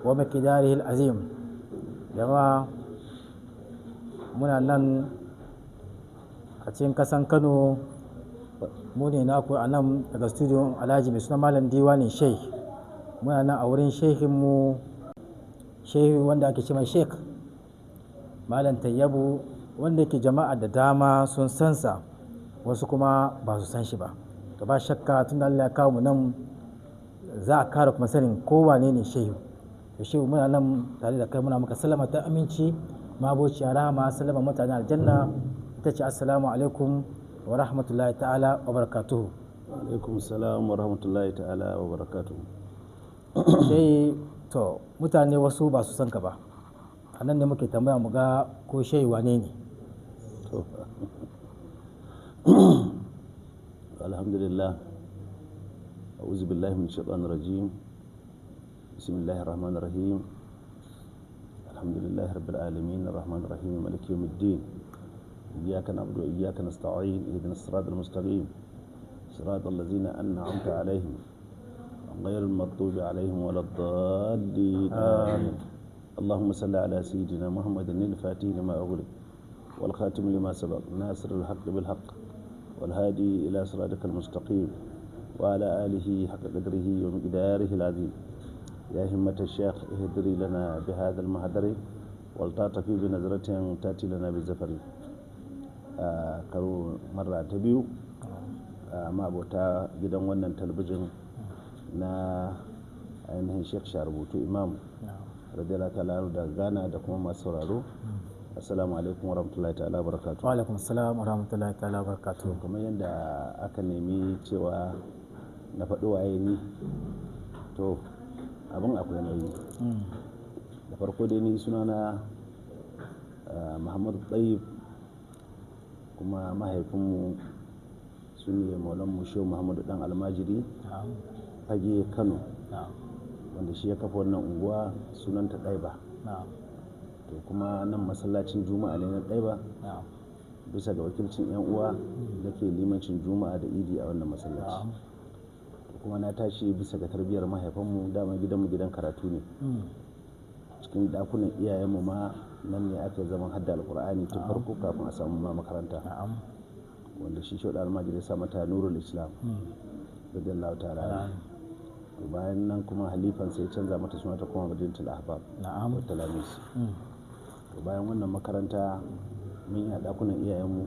ومقداره العظيم. جماعة muna nan a cikin kasan Kano, mu ne naku a nan daga studio Alhaji mai suna Malam Diwani Sheikh. Muna nan a wurin shehinmu, shehi wanda ake cewa Sheikh Malam Tayyabu, wanda yake jama'a da dama sun sansa, wasu kuma ba su san shi ba. To ba shakka tun da Allah ya kawo mu nan za a kara kuma sanin kowane ne shehu. To shehu muna nan tare da kai, muna maka salama ta aminci, mabociya rahama, salama mutane aljanna, ita ce assalamu alaikum wa rahmatullahi ta'ala wa barakatuhu. Alaikum salam wa rahmatullahi ta'ala wa barakatuhu. Sai to mutane wasu ba su san ka ba, a nan ne muke tambaya mu ga ko shehu wane ne. Alhamdulillah, a'udhu billahi min shaitanir rajim, bismillahir rahmanir rahim, alhamdulillahi rabbil alamin, arrahmanir rahim, maliki yawmiddin, iyyaka na'budu wa iyyaka nasta'in, ihdinas siratal mustaqim, siratal ladzina an'amta 'alaihim ghayril maghdubi 'alaihim waladdallin. Amin. اللهم صل على سيدنا محمد الفاتح لما أغلق والخاتم لما سبق ناصر الحق بالحق والهادي إلى صراطك المستقيم وعلى آله حق قدره ومقداره العظيم. يا همة الشيخ اهدري لنا بهذا المهدر والتعطفي بنظرة تأتي لنا بالزفر. كرو مرة تبيو ما بوتا جدا ونن تلفزيون نا ainihin Sheikh Sharubutu Imam radiyallahu ta'ala da Ghana da kuma masu sauraro. Assalamu alaikum warahmatullahi ta'ala barakatuh. Wa alaikum assalam warahmatullahi ta'ala barakatuh. Kamar yadda aka nemi cewa na faɗi waye ni, to abin akwai nauyi. Da farko dai ni sunana Muhammadu Tayyib, kuma mahaifinmu su ne maulanmu Shehu Muhammadu Dan Almajiri Fage Kano, wanda shi ya kafa wannan unguwa sunanta Ɗaiba. To kuma nan masallacin juma'a ne na Ɗaiba, bisa ga wakilcin 'yan uwa da ke limancin juma'a da idi a wannan masallaci. To kuma na tashi bisa ga tarbiyyar mahaifanmu, dama gidanmu gidan karatu ne. Cikin dakunan iyayenmu ma nan ne aka zaman hadda alkur'ani tun farko kafin a samu ma makaranta, wanda shi Shehu Almajiri ya sa mata Nurul Islam radiyallahu ta'ala. To bayan nan kuma halifan sai canza mata suna ta kuma Madinatul Ahbab wa Talamis. To bayan wannan makaranta mun yi a dakunan iyayenmu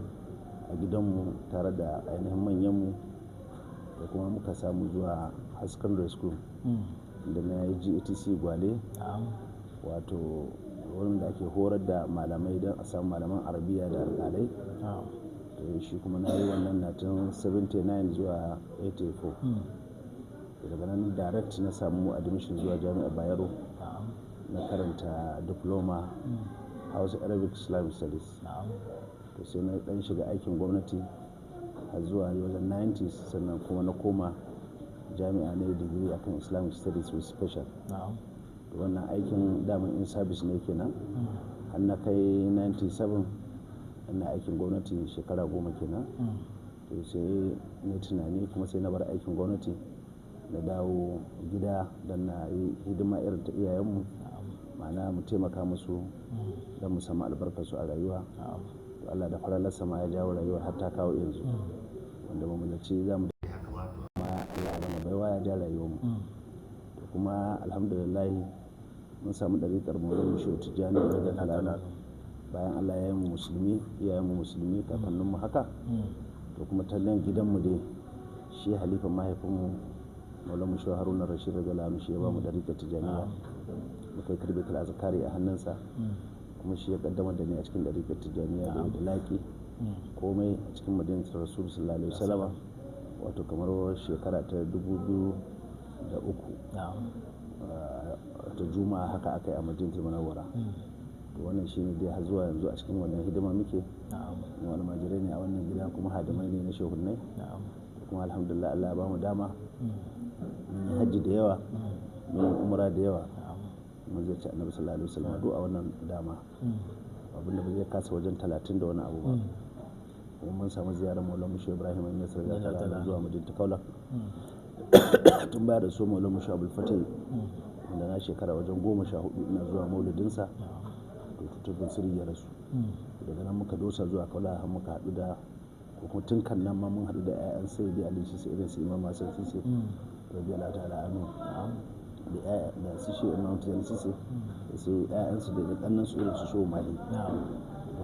a gidanmu tare da ainihin manyanmu, da kuma muka samu zuwa secondary school da na yi GATC Gwale, wato wurin da ake horar da malamai don a samu malaman arabiya da alƙalai. To shi kuma na yi wannan na tun 79 zuwa 84. Daga nan direct na samu admission zuwa jami'ar Bayero, na karanta diploma Hausa Arabic Islamic Studies. To sai na dan shiga aikin gwamnati har zuwa wajen 90s, sannan kuma na koma jami'a na digiri akan Islamic Studies with special. To wannan aikin daman in service ne kenan har na kai 97 ina aikin gwamnati shekara 10 kenan. To sai na tunani kuma sai na bar aikin gwamnati na dawo gida don na yi hidima irin ta iyayenmu, ma'ana mu taimaka musu don mu samu albarkarsu a rayuwa. To Allah da faralarsa ma ya jawo rayuwar har ta kawo yanzu, wanda mu mulaci za mu da haka ba, to amma Allah ya gama baiwa ya ja rayuwarmu. To kuma alhamdulillah mun samu ɗariƙar Maulana Shehu Tijjani da Talala bayan Allah ya yi mu musulmi, iyayenmu musulmi, kakanninmu haka. To kuma tallan gidanmu dai shi halifan mahaifinmu Maulana Shehu Haruna Rashid radiyallahu anhu shi ya ba mu ɗariƙar Tijjaniya, muka yi karbe kala zakari a hannunsa, kuma shi ya kaddamar da ni a cikin ɗariƙar Tijjaniya da laƙi komai a cikin Madinatul Rasul sallallahu alaihi wasallam, wato kamar shekara ta 2003 ta juma'a haka aka yi a Madinatul Munawwara. To wannan shi ne dai har zuwa yanzu a cikin wannan hidima muke. Mu almajirai ne a wannan gida, kuma hadimai ne na shehunnai. Kuma alhamdulillah Allah ya ba mu dama mun yi hajji da yawa, mun yi umra da yawa, mun zai ci annabi sallallahu alaihi wasallam duk a wannan dama, abinda ba zai kasa wajen 30 da wani abu ba. Kuma mun samu ziyarar Maulana Shehu Ibrahim Inyas radiyallahu anhu zuwa Madinatu Kaula tun baya da so Maulana Shehu Abdul Fatih wanda na shekara wajen 14 ina zuwa maulidinsa to tutubin sirri ya rasu daga nan muka dosa zuwa kaula har muka haɗu da kuma tun kan nan ma mun haɗu da 'ya'yan sai da ali sai irin su imam hasan sisi radiyallahu ta'ala anhu da su shi imam tijani sisi da su 'ya'yan su da ɗannan su irin su show mali da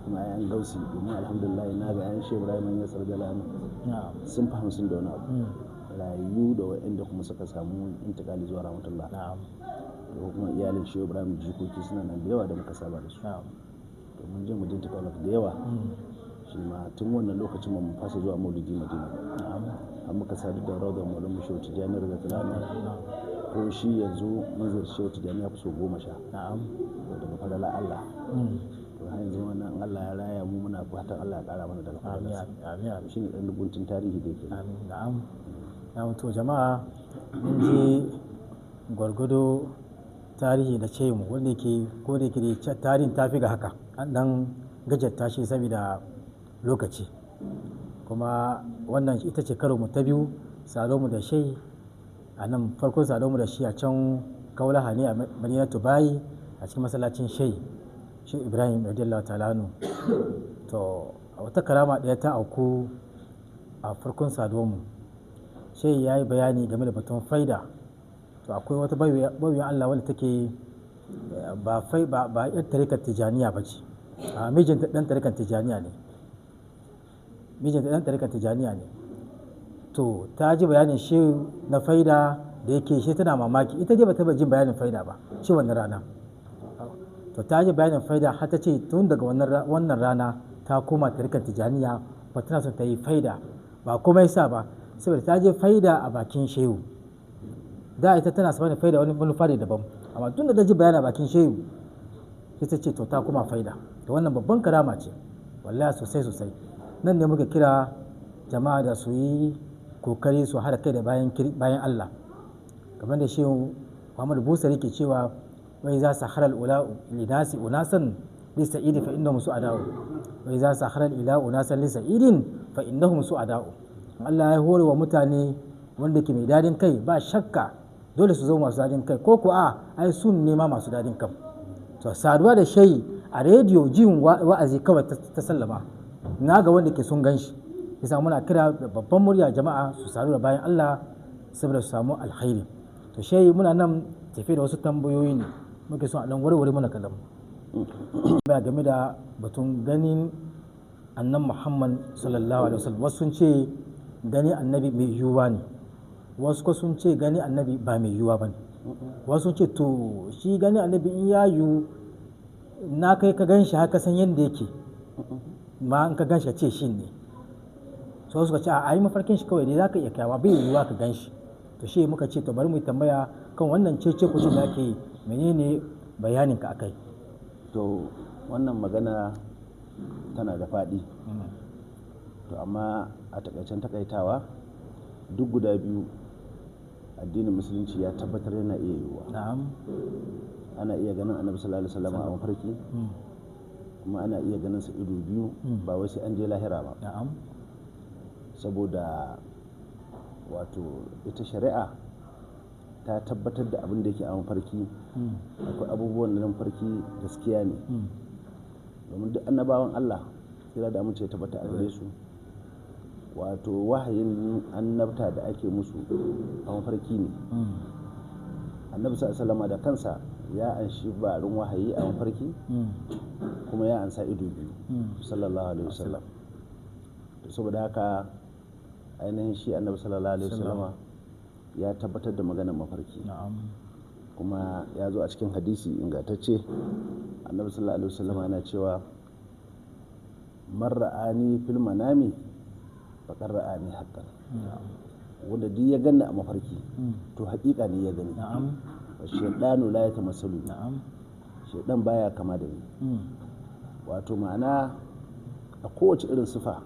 kuma 'ya'yan gausi domin alhamdulillah na ga 'ya'yan shehu ibrahim ya sarda lanu sun fahimci da wani abu rayu da wa'anda kuma suka samu intikali zuwa rahmatullah da kuma iyalin shehu ibrahim jikoki suna nan da yawa da muka saba da su domin jin mu dinta da yawa shi ma tun wannan lokacin mu fasa zuwa maulidi madina an muka sadu da rawar maulid mu shehu tijani da talana ko shi yanzu mun zai shehu tijani ya fi so 10 daga fadala Allah to har yanzu wannan Allah ya raya mu muna fatan Allah ya kara mana daga fadala amin shi ne dan rubuntun tarihi da yake amin na'am ya to jama'a mun je gwargwado tarihi da ce mu wanda yake ko da yake da tarihin tafi ga haka an dan gajarta shi saboda lokaci kuma wannan ita ce karo mu ta biyu salo mu da shai a nan farkon salo mu da shi a can kaulaha ne a madinatu bayi a cikin masallacin shai ibrahim radiyallahu ta'ala anhu to a wata karama ɗaya ta auku a farkon salo mu shai ya yi bayani game da batun faida to akwai wata bawiyan Allah wanda take ba yar tarikar tijaniya ba ce a mijinta ɗan tarikar tijaniya ne to ta ji bayanin shi na faida da yake shi tana mamaki ita dai ba ta jin bayanin faida ba shi wannan rana to ta ji bayanin faida har ta ce tun daga wannan rana ta koma tarikar tijaniya ba tana son ta yi faida ba kuma yasa ba saboda ta je faida a bakin shehu da ita tana samun faida wani manufa ne daban amma tun da ta ji bayani a bakin shehu sai ta ce to ta koma faida to wannan babban karama ce wallahi sosai nan ne muka kira jama'a da su yi kokari su hada kai da bayan Allah kamar da shehu Muhammad Busari ke cewa wai za su haral ula linasi unasan li sa'idi fa innahum su'ada'u wai za su haral ila unasan li sa'idin fa innahum su'ada'u Allah ya hore wa mutane wanda ke mai dadin kai ba shakka dole su zama masu dadin kai ko ai sun nema masu dadin kan to saduwa da shayi a rediyo jin wa'azi kawai ta sallama na ga wanda ke sun ganshi yasa muna kira da babban murya jama'a su sadu da bayan Allah saboda su samu alkhairi to shayi muna nan tafi da wasu tambayoyi ne muke son a dan warware mana kalam ba game da batun ganin annan Muhammad sallallahu alaihi wasallam wasu sun ce gani annabi mai yiwuwa ne wasu ko sun ce gani annabi ba mai yiwuwa ba ne wasu sun ce to shi gani annabi in ya yiwu na kai ka gan shi haka san yadda yake ma in ka gan shi ka ce shi ne so suka ce a yi mafarkin shi kawai dai za ka iya kyawa bai yiwuwa ka gan shi to shi muka ce to bari mu tambaya kan wannan cece kuce da ake yi menene bayanin ka akai to wannan magana tana da faɗi to amma a takaicen takaitawa duk guda biyu addinin musulunci ya tabbatar yana iya yiwuwa ana iya ganin annabi sallallahu alaihi wasallam a mafarki kuma ana iya ganin sa ido biyu ba wai sai an je lahira ba saboda wato ita shari'a ta tabbatar da abin da yake a mafarki akwai abubuwan da mafarki gaskiya ne domin duk annabawan Allah kira da amince tabbata a gare su wato wahayin annabta da ake musu a mafarki ne annabi sallallahu da kansa ya anshi barin wahayi a mafarki kuma ya ansa ido biyu sallallahu alaihi wasallam saboda haka ainihin shi annabi sallallahu alaihi wasallam ya tabbatar da maganar mafarki kuma ya zo a cikin hadisi ingantacce annabi sallallahu alaihi wasallam yana cewa man ra'ani fil manami faqad ra'ani haqqan wanda duk ya ganni a mafarki to haƙiƙa ne ya gani wa shaydanu la yatamassalu shaydan baya kama da ni wato ma'ana a kowace irin sifa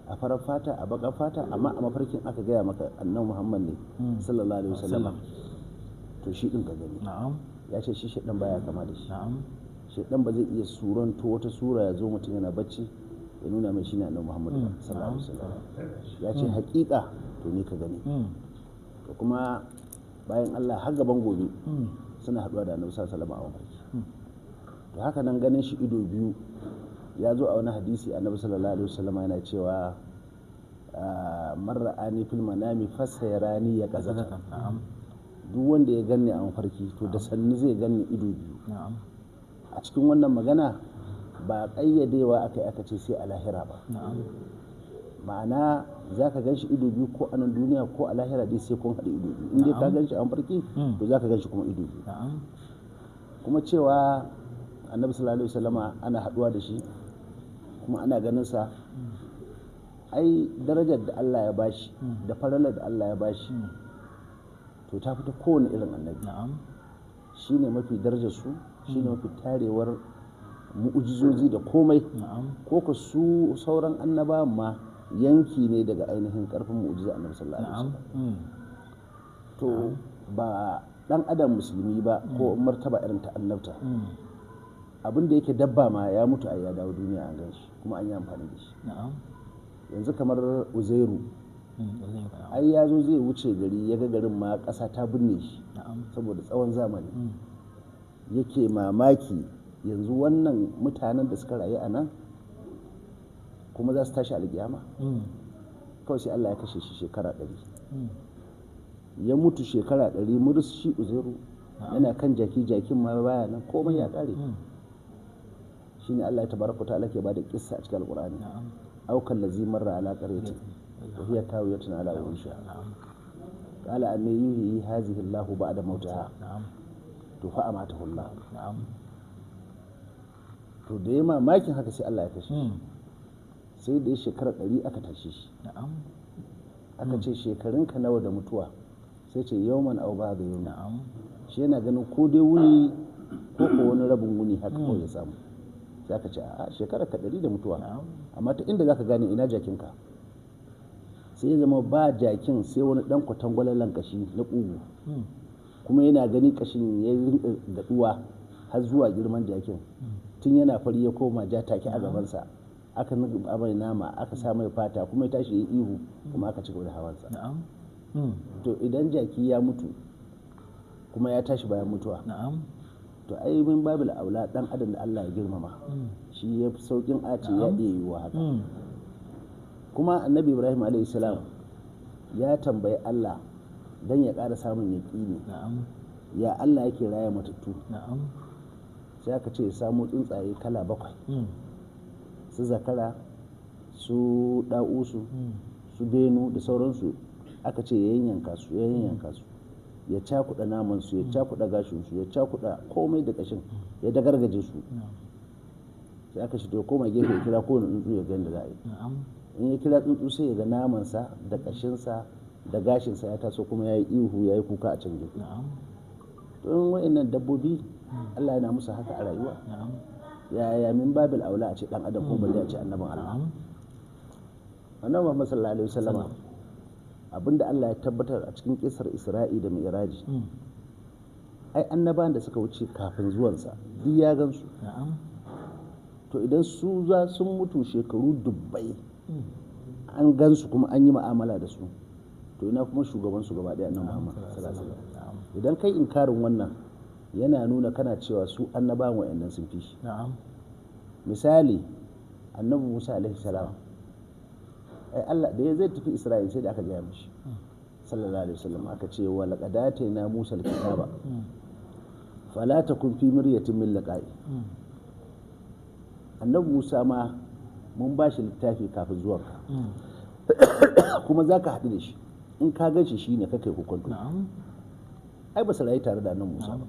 a farar fata a bakar fata amma a mafarkin aka gaya maka annabi Muhammad ne sallallahu alaihi wasallam to shi din ka gani ya ce shi shaydan baya kama da shi shaydan ba zai iya suranto wata sura ya zo mutum yana bacci ya nuna mai shine annabi Muhammad sallallahu alaihi wasallam ya ce haƙiƙa to ni ka gani to kuma bayan Allah har gaban gobe suna haɗuwa da annabi sallallahu alaihi wasallam a mafarki to haka nan ganin shi ido biyu ya zo a wani hadisi annabi sallallahu alaihi wasallam yana cewa marra'ani fil manami fasayarani ya kazata duk wanda ya ganni a mafarki to da sanni zai ganni ido biyu a cikin wannan magana ba ƙayyadewa aka ce sai a lahira ba ma'ana za ka gan shi ido biyu ko a nan duniya ko a lahira dai sai kun haɗu ido biyu in dai ka gan shi a mafarki to za ka gan shi kuma ido biyu kuma cewa annabi sallallahu alaihi wasallama ana haɗuwa da shi kuma ana ganin sa ai darajar da Allah ya bashi da faralar da Allah ya bashi to ta fita kowane irin annabi shine mafi darajar su shine mafi tarewar mu'ujizoji da komai ko ka su sauran annaba ma yanki ne daga ainihin karfin mu'ujiza annabi sallallahu alaihi wasallam to ba dan adam musulmi ba ko martaba irin ta annabta abin da yake dabba ma ya mutu a ya dawo duniya an ganshi kuma an yi amfani da shi yanzu kamar uzairu ai ya zo zai wuce gari ya ga garin ma ƙasa ta binne shi saboda tsawon zamani yake mamaki yanzu wannan mutanen da suka rayu a nan kuma za su tashi alƙiyama kawai sai Allah ya kashe shi shekara 100 ya mutu shekara 100 murus shi uzairu yana kan jakin ma baya nan komai ya kare shine Allah ya tabaraka ta'ala ke bada kissa a cikin alqur'ani aukan lazi marra ala qaryatin wa hiya tawiyatun ala urusha qala an yuhyi hadhihi Allah ba'da mautaha to fa amatahu Allah to da yayi mamakin haka sai Allah ya kashe shi sai da shekara 100 aka tashe shi aka ce shekarunka nawa da mutuwa sai ce yawman aw ba'da yawm shi yana ganin ko dai wuni ko wani rabin wuni haka ko ya samu sai aka ce a shekara ka 100 da mutuwa amma ta inda zaka gane ina jakinka sai ya zama ba jakin sai wani dan kwatangwalalan kashi na kugu kuma yana gani kashin ya rinka gaduwa har zuwa girman jakin tun yana fari ya koma ja take a gabansa aka nuka mai nama aka sa mai fata kuma ya tashi ya ihu kuma aka ci gaba da hawansa to idan jaki ya mutu kuma ya tashi bayan mutuwa to ai min babil aula dan adam da Allah ya girmama shi ya fi saukin ace ya iya yiwa haka kuma annabi Ibrahim alayhi salam ya tambayi Allah dan ya ƙara samun yaƙini ya Allah yake raya matattu sai aka ce ya samu tsuntsaye kala 7 su zakara su da'usu su benu da sauransu aka ce ya yanyanka su ya cakuɗa namansu ya cakuɗa gashinsu ya cakuɗa komai da ƙashin ya dagargaje su sai aka to koma gefe ya kira kowane tsuntsu ya gani da za a yi in ya kira tsuntsu sai ya ga namansa da ƙashinsa da gashinsa ya taso kuma ya yi ihu ya yi kuka a can gefe don wa'annan dabbobi Allah yana musu haka a rayuwa yaya min babil aula a ce dan adam ko balle a ce annabin Allah annabi Muhammad sallallahu alaihi wasallam abinda Allah ya tabbatar a cikin kisar Isra'i da Mi'raji ai annabawan da suka wuce kafin zuwansa duk ya gansu to idan su za sun mutu shekaru dubbai an gansu kuma an yi mu'amala da su to ina kuma shugaban su gaba daya annabi Muhammad sallallahu alaihi wasallam idan kai inkarin wannan yana nuna kana cewa su annabawan wayannan sun fi shi misali annabi Musa alaihi salam ai Allah da ya zai tafi Isra'il sai da aka gaya mishi sallallahu alaihi wasallam aka ce wa laqad atayna Musa al-kitaba fala takun fi miryatin min liqa'i annabi Musa ma mun ba shi littafi kafin zuwanka kuma zaka haɗu da shi in ka gan shi shine kake hukunta ai ba su rayu tare da annabi Musa ba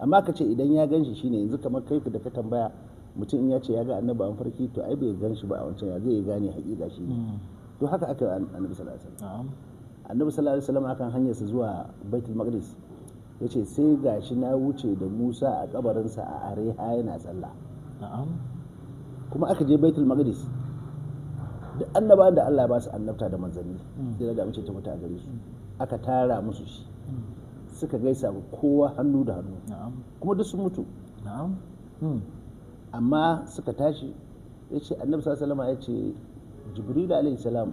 amma ka ce idan ya gan shi shine yanzu kamar kai da ka tambaya mutum in ya ce ya ga annabi an farki to ai bai gan shi ba a wancan ya zai gane hakika shi ne to haka aka annabi sallallahu alaihi wasallam annabi sallallahu alaihi wasallam akan hanyar sa zuwa baitul maqdis yace sai gashi na wuce da Musa a kabarinsa a areha yana sallah kuma aka je baitul maqdis duk annabawan da Allah ya ba su annabta da manzanni sai da mace ta mutu a gare su aka tara musu shi suka gaisa kowa hannu da hannu kuma duk sun mutu amma suka tashi ya ce annabi sallallahu alaihi wasallam ya ce jibril alaihi salam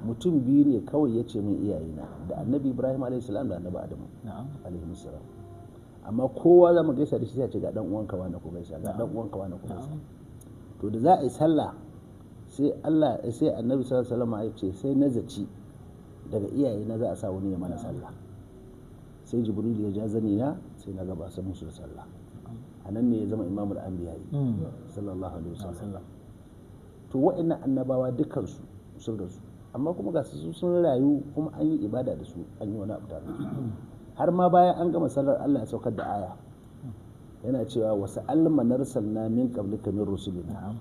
mutum biyu ne kawai ya ce min iyayena da annabi ibrahim alaihi salam da annabi adamu alaihi salam amma kowa za mu gaisa da shi sai ce ga dan uwanka wani ku gaisa ga dan uwanka wani ku gaisa. To da za a yi sallah sai annabi sallallahu alaihi wasallam ya ce sai na zaci daga iyaye na za a sa wani ya mana sallah, sai jibril ya ja zani na sai na gaba sai musu da sallah. A nan ne ya zama imamul anbiya sallallahu alaihi wasallam. To wa'annan annabawa dukkan su sun rasu, amma kuma ga su sun rayu kuma an yi ibada da su, an yi wani abu tare da su. Har ma bayan an gama sallar Allah ya saukar da aya yana cewa wasu alma narsalna min qablika min rusulina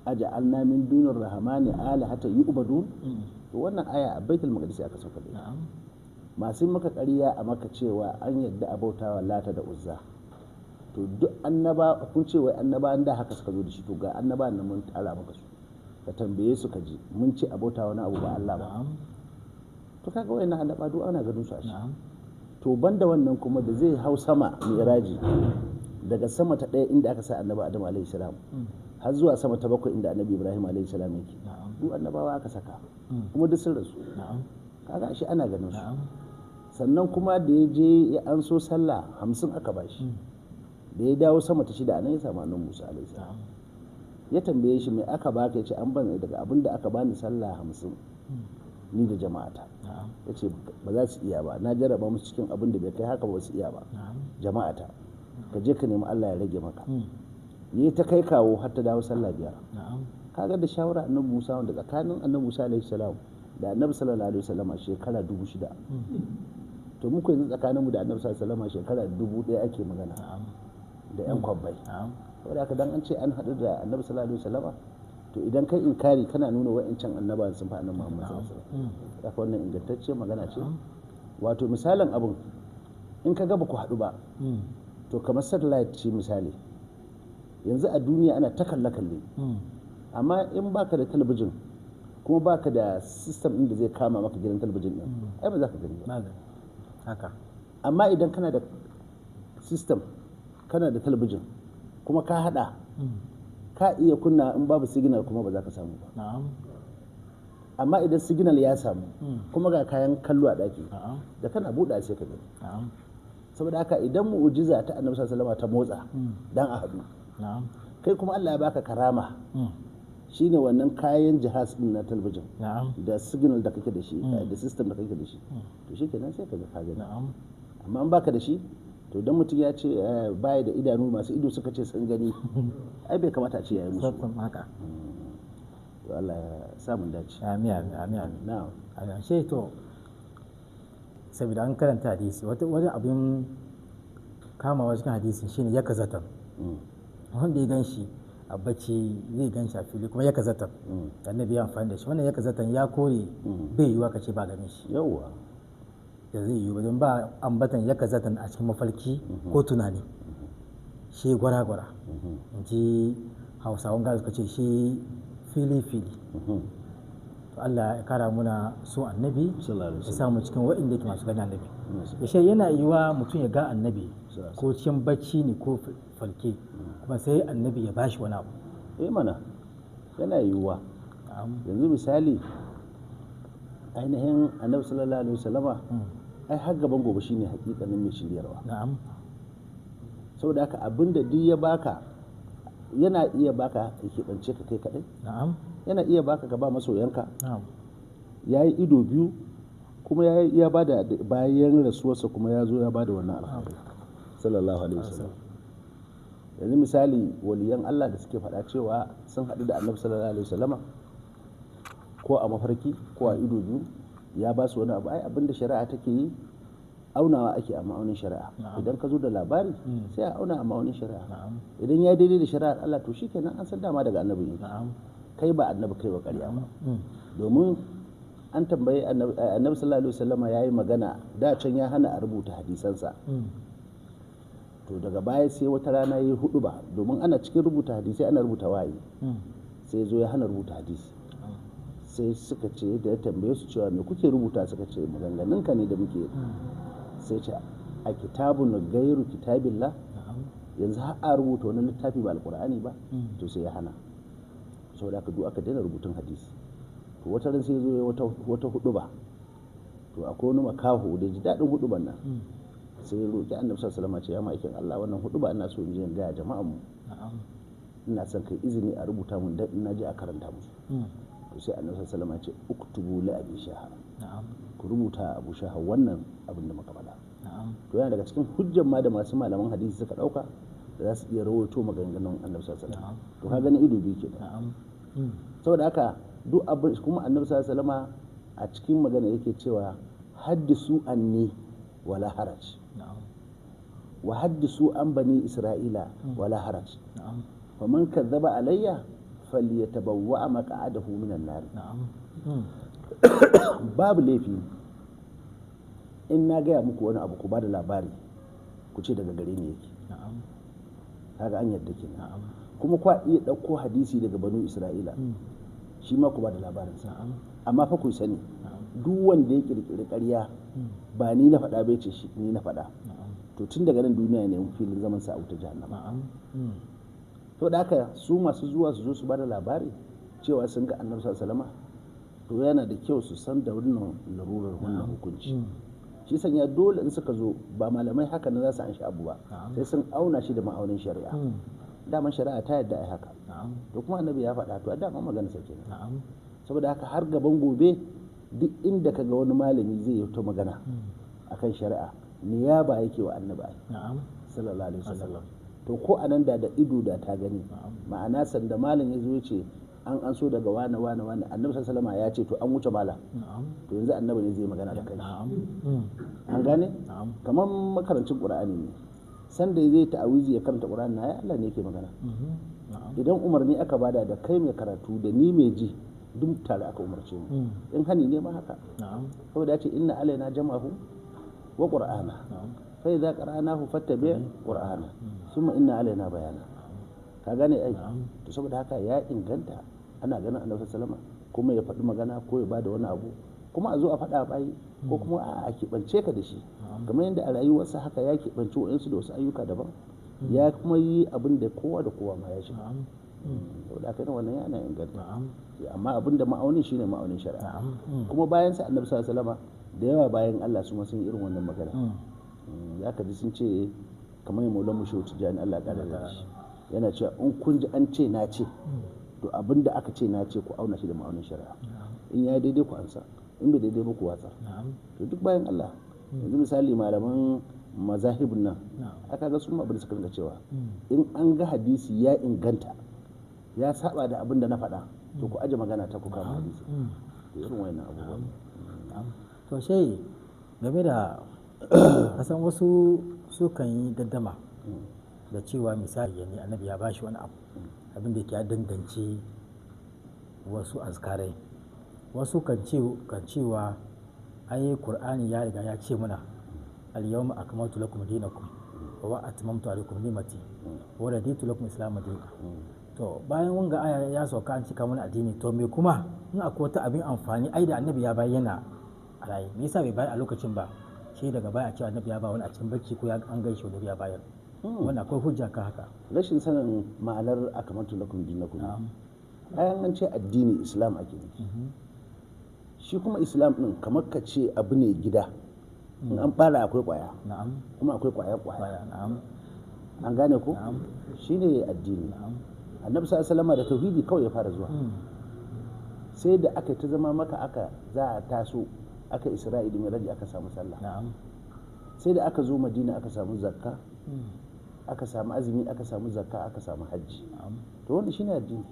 aja'alna min dunir rahmani alahata yu'badun. To wannan aya a baitul maqdis aka saukar da ita. Masu maka ƙarya a maka cewa an yadda abautawa lata da uzza, to duk annaba kun ce wai annabawan da haka suka zo da shi, to ga annabawan nan mun tara maka su ka tambaye su ka ji mun ce abota wani abu ba Allah ba. To kaga wayannan annaba duk ana ganin su a shi. To banda wannan kuma da zai hau sama mi'raji daga sama ta ɗaya inda aka sa annabi Adam alaihi salam har zuwa sama ta bakwai inda annabi Ibrahim alaihi salam yake, duk annabawa aka saka kuma duk sun rasu. Kaga shi ana ganin su. Sannan kuma da ya je ya anso sallah 50 aka bashi, da ya dawo sama ta shida anan ya samu annabi Musa alaihi salam. Ya tambaye shi mai aka baka, ya ce an bani daga abin da aka bani sallah 50 ni da jama'ata. Ya ce ba za su iya ba, na jarraba musu cikin abin da bai kai haka ba su iya ba jama'ata, ka je ka nemi Allah ya rage maka. Yi ta kai kawo har ta dawo sallah 5. Kaga da shawara annabi Musa, wanda tsakanin annabi Musa alaihi salam da annabi sallallahu alaihi wasallam shekara 6000, to muku yanzu tsakaninmu da annabi sallallahu alaihi wasallam shekara 1000 ake magana da yan kwabbai. Saboda haka dan an ce an haɗu da annabi sallallahu alaihi wasallam, to idan kai inkari kana nuna wa'ancan annabawan sun fa annabi Muhammad sallallahu alaihi wasallam. Haka wannan ingantacce magana ce. Wato misalin abun in ka ga ba ku haɗu ba, to kamar satellite ce misali. Yanzu a duniya ana ta kalle-kalle, amma in baka da talabijin kuma baka da system ɗin da zai kama maka gidan talabijin ɗin, ai ba za ka gani ba. Haka. Amma idan kana da system, kana da talabijin kuma ka hada, ka iya kunna in babu signal kuma ba za ka samu ba. Amma idan signal ya samu kuma ga kayan kallo a daki, da kana buɗa sai ka gani. Saboda haka idan mu'jiza ta annabi sallallahu alaihi wasallam ta motsa dan a hadu, kai kuma Allah ya baka karama, shine wannan kayan jihaz din na talabijin da signal da kake da shi da system da kake da shi, to shikenan sai ka ga ka gani. Amma in baka da shi, to dan mutum ya ce baya da idanu, masu ido suka ce sun gani, ai bai kamata a ce yayi musu haka. To Allah ya sa mun dace. Amin amin. Na'am. Allah sai to saboda an karanta hadisi wani abin kamawa cikin hadisin shine ya kazata, wanda ya gan shi a bacci zai gan shi a fili kuma ya kazata, annabi ya amfani da shi. Wannan ya kazata ya kore bai yiwa kace ba ganin shi, yawwa da zai yi wajen ba ambatan ya kazata a cikin mafarki ko tunani, shi gwara-gwara in ji hausawan gada suka ce shi fili-fili. To Allah ya kara muna so annabi, ya samu cikin waɗanda yake masu gani annabi. Da shi yana yiwa mutum ya ga annabi ko cikin bacci ne ko falke, kuma sai annabi ya bashi wani abu. Mana yana yiwuwa. Yanzu misali ainihin annabi sallallahu alaihi wasallama ai har gaban gobe shine hakikanin mai shiryarwa. Saboda haka abinda duk ya baka, yana iya baka ya keɓance ka kai kaɗai, yana iya baka ka ba masoyanka. Ya yi ido biyu kuma ya ba da bayan rasuwarsa kuma ya zo ya ba da wannan alheri sallallahu alaihi wasallam. Yanzu misali waliyan Allah da suke faɗa cewa sun haɗu da annabi sallallahu alaihi wasallama ko a mafarki ko a ido biyu, ya ba su wani abu, ai abinda shari'a take yi aunawa ake a ma'aunin shari'a. Idan ka zo da labari sai a auna a ma'aunin shari'a. Idan ya daidai da shari'ar Allah, to shikenan an san dama daga annabi ne. Kai ba annabi kai ba ƙarya ba. Domin an tambayi annabi sallallahu alaihi wasallama yayi magana da can ya hana a rubuta hadisansa, to daga baya sai wata rana yayi hudu ba, domin ana cikin rubuta hadisi ana rubuta wahayi, sai zo ya hana rubuta hadisi. Sai suka ce da ya tambaye su cewa me kuke rubuta, suka ce maganganunka ne da muke. Sai ce a kitabun gairu kitabillah, yanzu har a rubuta wani littafi ba alqur'ani ba, to sai ya hana. Saboda haka duk aka daina rubutun hadisi. To wata ran sai zo ya wata hudu ba, to akwai wani makaho da ji daɗin hudu ban nan, sai ya roƙi annabi sallallahu alaihi wasallam ce ya ma'aikin Allah wannan hudu ba ina so in je in ga jama'an mu ina son kai izini a rubuta mun dan ina je a karanta musu to sai annabi sallallahu alaihi wasallam ce uktubu li abi shaha ku rubuta abu shaha wannan abin da muka faɗa to yana daga cikin hujjan ma da masu malaman hadisi suka dauka da za su iya rawaito maganganun annabi sallallahu alaihi wasallam to ka gani ido biyu kenan saboda haka duk abin kuma annabi sallallahu alaihi wasallam a cikin magana yake cewa haddisu anni wala haraj wa haddisu an bani isra'ila wala haraj faman kadzaba alayya falyatabawwa maq'adahu minan nar babu laifi in na gaya muku wani abu ku ba da labari ku ce daga gare ni yake kaga an yadda ke kuma kwa iya ɗauko hadisi daga banu isra'ila shi ma ku ba da labarinsa amma fa ku sani duk wanda ya kirkiri ƙarya ba ni na faɗa bai ce shi ni na faɗa to tun daga nan duniya ne filin zaman sa a wuta jahannama to da haka su masu zuwa su zo su ba da labari cewa sun ga annabi sallallahu alaihi wasallam to yana da kyau su san da wannan larurar wannan hukunci shi sanya dole in suka zo ba malamai haka na za su an abu ba sai sun auna shi da ma'aunin shari'a daman shari'a ta yadda ai haka to kuma annabi ya faɗa to a dama magana sa kenan saboda haka har gaban gobe duk inda kaga wani malami zai yi ta magana akan shari'a niyaba yake wa annabi sallallahu alaihi wasallam to ko anan da ido da ta gani ma'ana sanda malam ya zo ya ce an so daga wane annabi sallallahu alaihi ya ce to an wuce mala to yanzu annabi ne zai magana da kai an gane kamar makarancin qur'ani ne sanda zai ta'awizi ya karanta qur'ani na ya Allah ne yake magana idan umarni aka bada da kai mai karatu da ni mai ji duk tare aka umarce mu in hani ne ma haka saboda ya ce inna alaina jama'ahu wa qur'ana fa idza qara'nahu fattabi' qur'ana summa inna alaina bayana ka gane ai to saboda haka ya inganta ana ganin annabi sallallahu alaihi kuma ya faɗi magana ko ya bada wani abu kuma a zo a faɗa bayi ko kuma a keɓance ka da shi kamar yadda a rayuwarsa haka ya keɓance wa'insu da wasu ayyuka daban ya kuma yi abin da kowa da kowa ma ya shiga saboda haka wannan yana inganta amma abin da ma'aunin shine ma'aunin shari'a kuma bayan sa annabi sallallahu alaihi wasallam da yawa bayan Allah su ma sun irin wannan magana ya kaji sun ce kamar maulan mushehu tijani Allah ya da shi yana cewa in kun ji an ce na ce to abinda aka ce na ce ku auna shi da ma'aunin shari'a in ya daidai ku ansa in bai daidai ba ku watsa to duk bayan Allah yanzu misali malaman mazahibin nan aka ga su abin da suka rinka cewa in an ga hadisi ya inganta ya saba da abin da na faɗa to ku aje magana ta ku kama hadisi to irin wayannan abubuwan to sai game da kasan wasu su kan yi gaddama da cewa misali yani annabi ya bashi wani abu abin da ke ya dangance wasu azkarai wasu kan cewa ai qur'ani ya riga ya ce mana al-yawma akmaltu lakum dinakum wa atmamtu alaykum ni'mati wa raditu lakum islam dinan to bayan wanga aya ya sauka an cika mana addini to me kuma in akwai wata abin amfani ai da annabi ya bayyana a rayi me yasa bai bayar a lokacin ba sai daga baya a ce annabi ya ba wani a cikin bacci ko an gaishe wani ya bayar wannan akwai hujja ka haka rashin sanin ma'anar akmaltu lakum dinakum ayan an ce addini islam ake nufi shi kuma islam din kamar ka ce abu ne gida in an fara akwai kwaya kuma akwai kwaya an gane ko shi ne addini annabi sallallahu alaihi wasallam da tauhidi kawai ya fara zuwa sai da aka ta zama maka aka za a taso aka isra'ili mai raji aka samu sallah sai da aka zo madina aka samu zakka aka samu azumi aka samu zakka aka samu hajji to wanda shine addini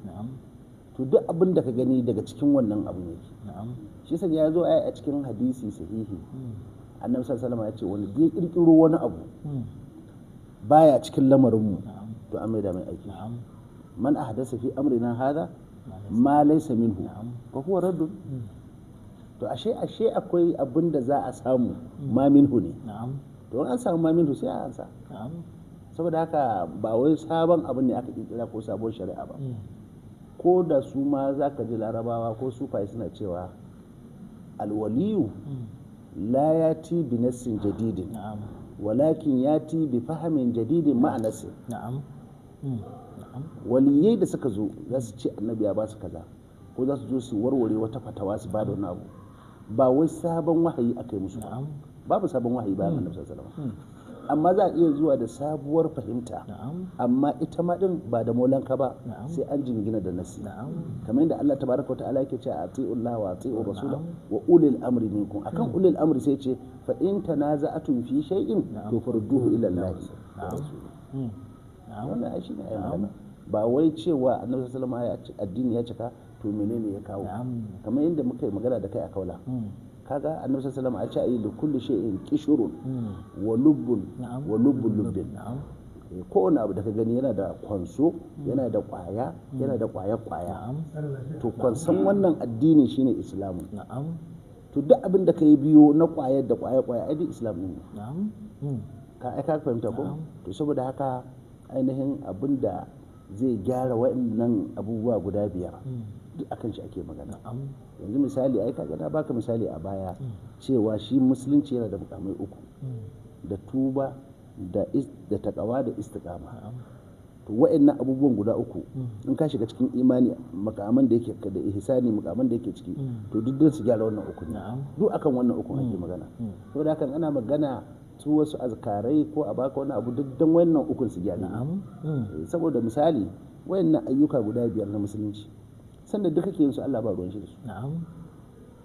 to duk abin da ka gani daga cikin wannan abu ne shi sai ya zo a cikin hadisi sahihi annabi sallallahu alaihi wasallam ya ce wanda ya kirkiro wani abu baya cikin lamarin mu to an mai da mai aiki man ahdasa fi amrina hada ma laysa minhu fa huwa raddun to ashe akwai abin da za a samu ma minhu ne to an samu ma minhu sai a ansa saboda haka ba wai sabon abin ne aka kirkira ko sabon shari'a ba ko da su ma za ka ji larabawa ko sufaye suna cewa alwaliyu la yati bi nassin jadidin walakin yati bi fahamin jadidin ma'anasi waliyai da suka zo za su ce annabi ya ba su kaza ko za su zo su warware wata fatawa su ba da wani abu ba wai sabon wahayi aka yi musu babu sabon wahayi bayan annabi sallallahu alaihi wasallam amma za a iya zuwa da sabuwar fahimta amma ita ma din ba da molanka ba sai an jingina da nasi kamar yadda Allah tabaraka wa ta'ala yake cewa ati'ullah wa ati'ur rasul wa ulil amri minkum akan ulil amri sai ce fa in tanaza'atum fi shay'in to farduhu ila Allah wannan ai shine ayi magana ba wai cewa annabi sallallahu alaihi wasallam ya addini ya cika to menene ya kawo kamar yadda muka yi magana da kai a kaula kaga annabi sallallahu alaihi wasallam ya ce ayi da kulli shay'in qishurun wa lubbun wa lubbun lubbin kowane abu da ka gani yana da kwanso yana da kwaya yana da kwaya to kwanson wannan addini shine islamu to duk abin da ka yi biyo na kwayar da kwaya ai duk islam ne ka fahimta ko to saboda haka ainihin abin da zai gyara waɗannan abubuwa guda biyar duk akan shi ake magana yanzu misali ai kaga na baka misali a baya cewa shi musulunci yana da mukamai uku da tuba da takawa da istiqama to waɗannan abubuwan guda uku in ka shiga cikin imani makaman da yake da ihsani makaman da yake ciki to duk don su gyara wannan uku ne duk akan wannan uku ake magana saboda hakan ana magana su wasu azkarai ko a baka wani abu duk don wannan ukun su gyara saboda misali wayannan ayyuka guda biyar na musulunci sanda duk kake yin su Allah ba ruwan shi da su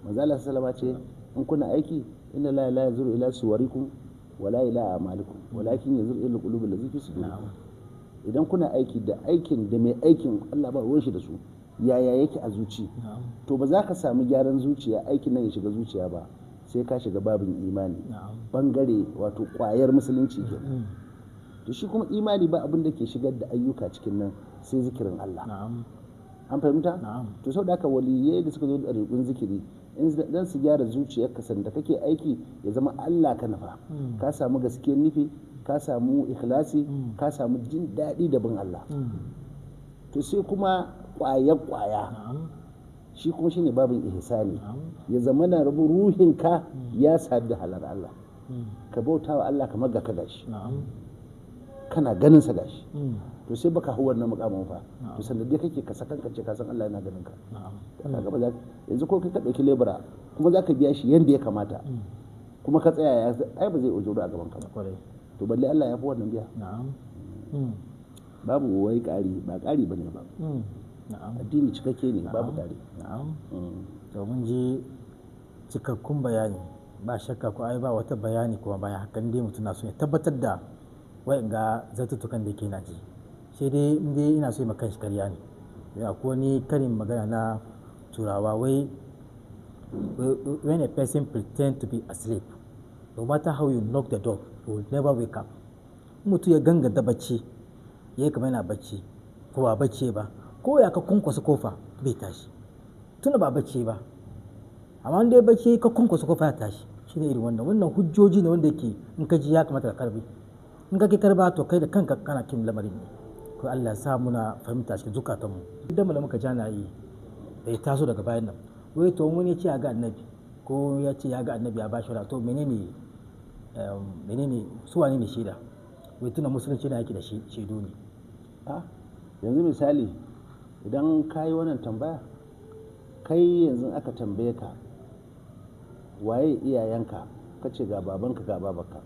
manzo Allah sallama ce in kuna aiki inna la ilaha yanzuru ila suwarikum wala ila amalikum walakin yanzuru ila qulubil lati fi sudurikum idan kuna aiki da aikin da mai aikin Allah ba ruwan shi da su yaya yake a zuci to ba za ka samu gyaran zuciya aikin nan ya shiga zuciya ba sai ka shiga babin imani bangare wato kwayar musulunci ke to shi kuma imani ba abin da ke shigar da ayyuka cikin nan sai zikirin Allah an fahimta to sau da haka waliyai da suka zo da rikun zikiri in dan su gyara zuciyarka sanda kake aiki ya zama Allah ka nufa ka samu gaskiyar nufi ka samu ikhlasi ka samu jin daɗi da bin Allah to sai kuma kwaya shi kuma shine babin ihsani ya zama na rabu ruhinka ya sadu da halar Allah ka bautawa Allah kamar ga ka gashi kana ganin sa gashi to sai baka hau wannan mukamin fa to sanda dai kake ka sakankance ka san Allah yana ganin ka kaga ba za yanzu ko kai ka dauki lebura kuma zaka biya shi yanda ya kamata kuma ka tsaya ya ai ba zai ujuru a gaban ka ba to balle Allah ya fi wannan biya babu wai ƙari ba ƙari bane ba addini cikakke ne babu ƙari to mun ji cikakkun bayani ba shakka ko ai ba wata bayani kuma bayan hakan dai mutum na so ya tabbatar da ga zartutukan da yake na ji sai dai in dai ina so yi maka shi karya ne ya ko ni karin magana na turawa wai when a person pretend to be asleep no matter how you knock the door he will never wake up mutum ya ganganta bacci ya yi kamar yana bacci ko ba bacci ba ko ya ka kunkwasa kofa bai tashi tuna ba bacci ba amma dai bacci ka kunkwasa kofa ya tashi shi ne irin wannan hujjoji ne wanda yake in ka ji ya kamata ka karbi in ka ki karba to kai da kanka kana kin lamarin ne ko Allah ya sa muna fahimta cikin zukatanmu idan da muka jana yi da ya taso daga bayan nan wai to wani ya ce ya ga annabi ko ya ce ya ga annabi ya bashi to menene su wane ne shaida wai tuna musulunci na yake da shaidu ne yanzu misali idan ka yi wannan tambaya kai yanzu aka tambaye ka waye iyayenka ka ce ga babanka ga babanka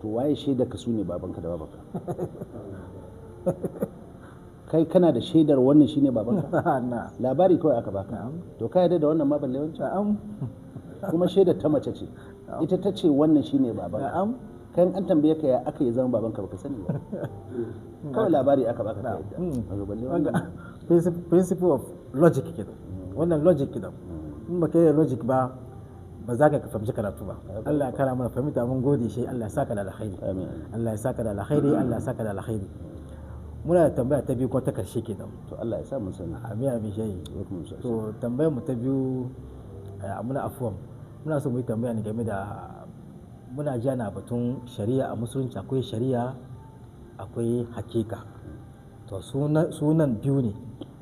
to waye shaidar ka su ne babanka da babanka kai kana da shaidar wannan shine babanka labari kawai aka baka to ka yarda da wannan ma balle wancan kuma shaidar ta mace ce ita ta ce wannan shine babanka kan an tambaye ka ya aka yi zama babanka baka sani ba kawai labari aka baka ka yadda principle of logic kenan wannan logic kenan in ba kai logic ba za ka fahimci karatu ba Allah ya kara mana fahimta mun gode shi Allah ya saka da alkhairi Allah ya saka da alkhairi Allah ya saka da alkhairi muna da tambaya ta biyu ko ta karshe kenan to Allah ya sa mu sani amin shayi to tambayar mu ta biyu muna afuwan muna so mu yi tambaya ne game da muna jana batun shari'a a musulunci akwai shari'a akwai hakika to sunan biyu ne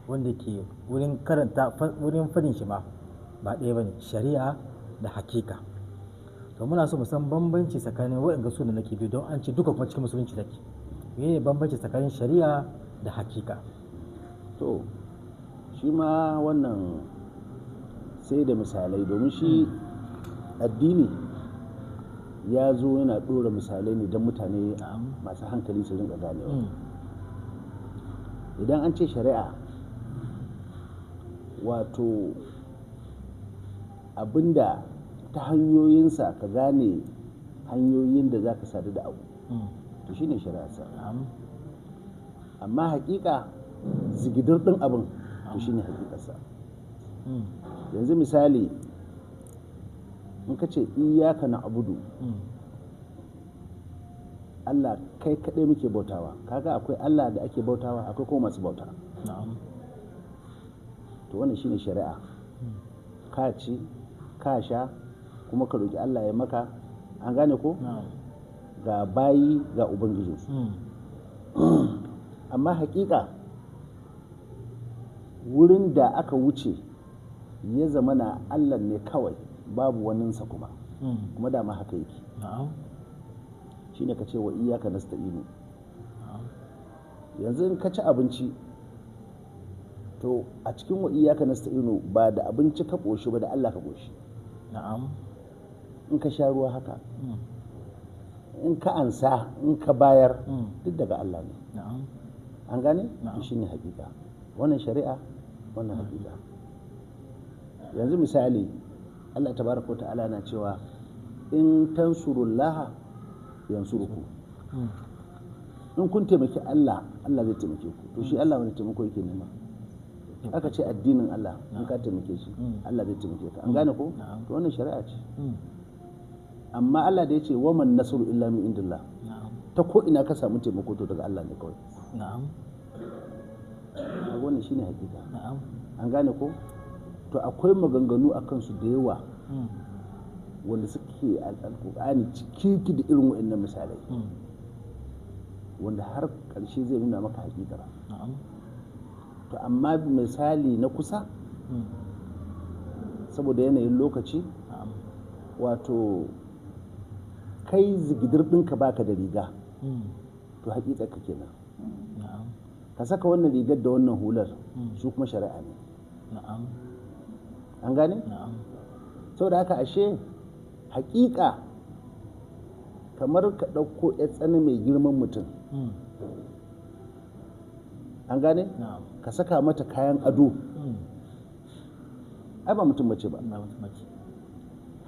wanda ke wurin karanta wurin fadin shi ma ba ɗaya bane shari'a da hakika to muna so mu san bambanci tsakanin waɗanda sunan nake biyu don an ce duka kuma cikin musulunci take mene bambanci tsakanin shari'a da hakika to shi ma wannan sai da misalai domin shi addini ya zo yana ɗora misalai ne don mutane masu hankali su rinka ganewa. Idan an ce shari'a wato abinda ta hanyoyinsa ka gane hanyoyin da za ka sadu da abu to shine shari'arsa. Amma hakika zigidar ɗin abin to shine hakikarsa. Yanzu misali in ka ce iyaka na abudu Allah kai kaɗai muke bautawa, kaga akwai Allah da ake bautawa akwai kuma masu bauta. To wannan shine shari'a, ka ci ka sha kuma ka roki Allah ya maka, an gane ko ga bayi ga ubangijinsu. Amma hakika wurin da aka wuce ya zama na Allah ne kawai babu waninsa kuma dama haka yake. Shine ka ce wa iyaka nasta'inu. Yanzu in ka ci abinci to a cikin wa iyaka nasta'inu ba da abinci ka koshi ba da Allah ka koshi. In ka sha ruwa haka, in ka ansa in ka bayar duk daga Allah ne. An gane? Shi ne hakika. Wannan shari'a, wannan hakika. Yanzu misali Allah tabaraka wa ta'ala na cewa in tansurullaha yansuruku. In kun taimaki Allah, Allah zai taimake ku. To shi Allah wani taimako yake nema? Aka ce addinin Allah in ka taimake shi Allah zai taimake ka. An gane ko? To wannan shari'a ce. Amma Allah da ya ce waman nasru illa min indillah, ta ko ina ka samu taimako to daga Allah ne kawai. Wannan shine hakika. An gane ko? To akwai maganganu a kansu da yawa wanda suke alƙur'ani ciki da irin waɗannan misalai wanda har ƙarshe zai nuna maka hakika. To amma misali na kusa saboda yanayin lokaci, wato kai zigidir ɗinka baka da riga to hakika ka kenan. Ka saka wannan rigar da wannan hular su kuma shari'a ne. An gane? Saboda haka ashe hakika kamar ka ɗauko ya tsana mai girman mutum, an gane? Ka saka mata kayan ado, ai ba mutum mace ba.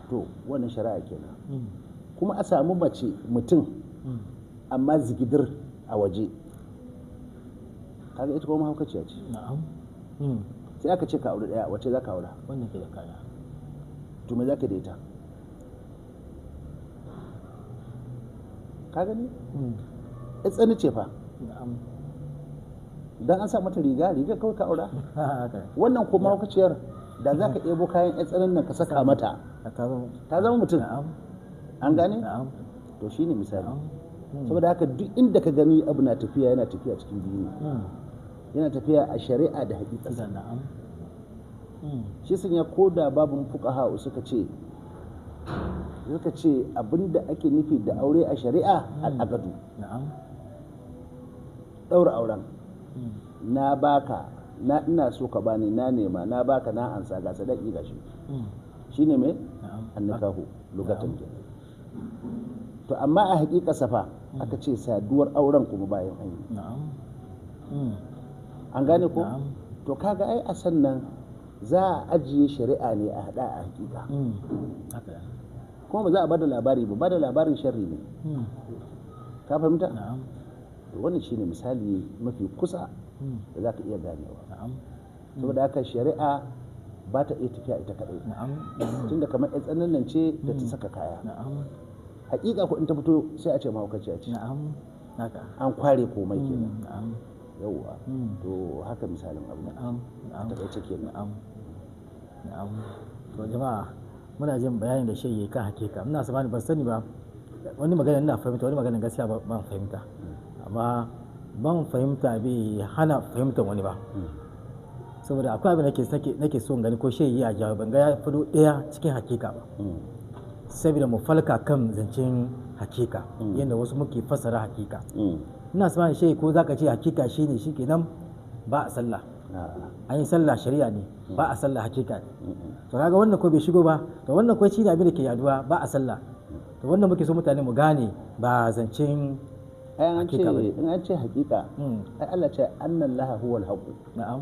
To wannan shari'a kenan. Kuma a samu mace mutum amma zigidir a waje, kaga ita kuma mahaukaciya ce. Sai aka ce ka aure daya, wace za ka aura? Wannan ke da kaya. To me za ka daita? Ka gani? Ya tsani ce fa. Dan an sa mata riga kawai ka aura. Wannan kuma mahaukaciyar da za ka ɗebo kayan ya tsanin nan ka saka mata, ta zama mutum. An gane? To shi ne misali. Saboda haka duk inda ka gani abu na tafiya yana tafiya cikin biyu, yana tafiya a shari'a da hakika. Shi sun ya koda babin fuqaha suka ce abinda ake nufi da aure a shari'a al'aqdu. Daura auren, na baka, na ina so ka bani, na nema, na baka, na ansa, ga sadaki gashi. Shine me? Annikahu lugatan kenan. To amma a hakika safa aka ce saduwar auren kuma bayan an yi. An gane ko? To kaga ai a sannan za a ajiye shari'a ne a hada a hakika. Kuma ba za a bada labari ba, bada labarin sharri ne. Ka fahimta? Wannan shine misali mafi kusa da za ka iya ganewa. Saboda haka shari'a ba ta iya tafiya ita kadai. Tunda kamar ƴan tsanan nan ce da ta saka kaya. Hakika ko in ta fito sai a ce mahaukaciya ce. An kware komai kenan. Yauwa. To haka misalin abu. A takaice kenan. To jama'a muna jin bayanin da shi kan hakika. Muna samani ban sani ba, wani magana ina fahimta, wani magana gaskiya ban fahimta. Amma ban fahimta bai hana fahimtar wani ba. Saboda akwai abin da nake son gani ko shi ya jawo ban ga ya fado ɗaya cikin hakika ba. Saboda mu falka kan zancen hakika yadda wasu muke fassara hakika. Ina samani shi ko zaka ce hakika shine shikenan ba a sallah. An yi sallah shari'a ne, ba a sallah hakika ne. To kaga wannan ko bai shigo ba, to wannan ko shine abin da ke yaduwa, ba a sallah to wannan muke so mutane mu gane ba zancen ai an ce hakika bane. in an ce hakika ai Allah ce annallaha huwal haqq na'am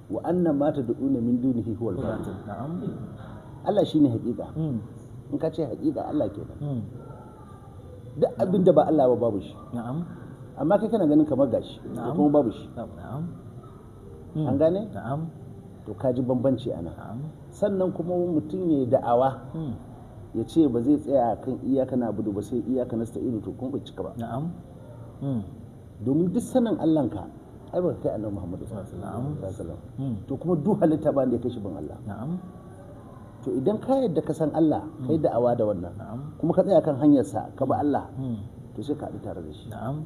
wa anna ma tad'una min dunihi huwal batil. na'am Allah shine hakika. In ka ce hakika Allah kenan. Duk abin da ba Allah ba babu shi. na'am Amma kai kana ganin kamar gashi ko Na'am. kuma babu shi. na'am An gane? na'am To ka ji bambanci ana. na'am Sannan kuma mutum ya yi da'awa ya ce ba zai tsaya kan iyaka na abudu ba sai iyaka na sta'inu to kuma bai cika ba. na'am Domin duk sanin Allahnka ai ba ka kai annabi Muhammadu sallallahu alaihi wasallam. To kuma duk halitta ba da ya kai shi bin Allah. na'am To idan ka yadda ka san Allah kai da'awa da wannan na'am kuma ka tsaya kan hanyarsa ka ba Allah to sai ka haɗu tare da shi. na'am